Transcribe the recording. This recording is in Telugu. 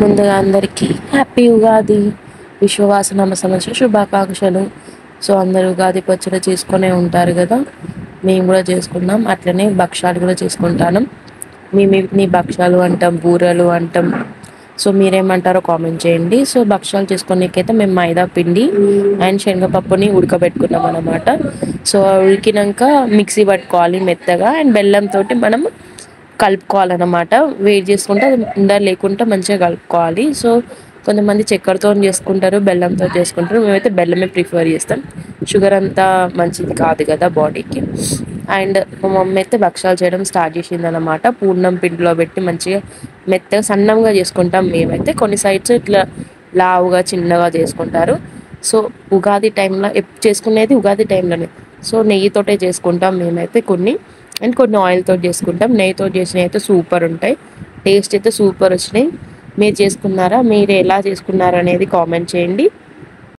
ముందుగా అందరికీ హ్యాపీ ఉగాది, విశ్వవాసనామ సంవత్సర శుభాకాంక్షలు. సో అందరూ ఉగాది పచ్చడి చేసుకునే ఉంటారు కదా, మేము కూడా చేసుకున్నాం. అట్లనే భక్షాలు కూడా చేసుకుంటాను. మీ భక్షాలు అంటాం, బూరెలు అంటాం. సో మీరేమంటారో కామెంట్ చేయండి. సో భక్షాలు చేసుకునేకైతే మేము మైదా పిండి అండ్ శనగపప్పుని ఉడకబెట్టుకున్నాం అనమాట. సో ఉడికినాక మిక్సీ పట్టుకోవాలి మెత్తగా, అండ్ బెల్లంతో మనం కలుపుకోవాలన్నమాట. వేడి చేసుకుంటే అది ఉండలు లేకుండా మంచిగా కలుపుకోవాలి. సో కొంతమంది చక్కెరతో చేసుకుంటారు, బెల్లంతో చేసుకుంటారు. మేమైతే బెల్లమే ప్రిఫర్ చేస్తాం. షుగర్ అంతా మంచిది కాదు కదా బాడీకి. అండ్ మా మమ్మీ అయితే భక్షాలు చేయడం స్టార్ట్ చేసింది అనమాట. పూర్ణం పిండిలో పెట్టి మంచిగా మెత్తగా సన్నంగా చేసుకుంటాం మేమైతే. కొన్ని సైడ్స్ ఇట్లా లావుగా చిన్నగా చేసుకుంటారు. సో ఉగాది టైంలో చేసుకునేది ఉగాది టైంలోనే. సో నెయ్యితోటే చేసుకుంటాం మేమైతే కొన్ని, అండ్ కొన్ని ఆయిల్తో చేసుకుంటాం. నెయ్యితో చేసినవి అయితే సూపర్ ఉంటాయి, టేస్ట్ అయితే సూపర్ వచ్చినాయి. మీరు చేసుకున్నారా? మీరు ఎలా చేసుకున్నారా అనేది కామెంట్ చేయండి.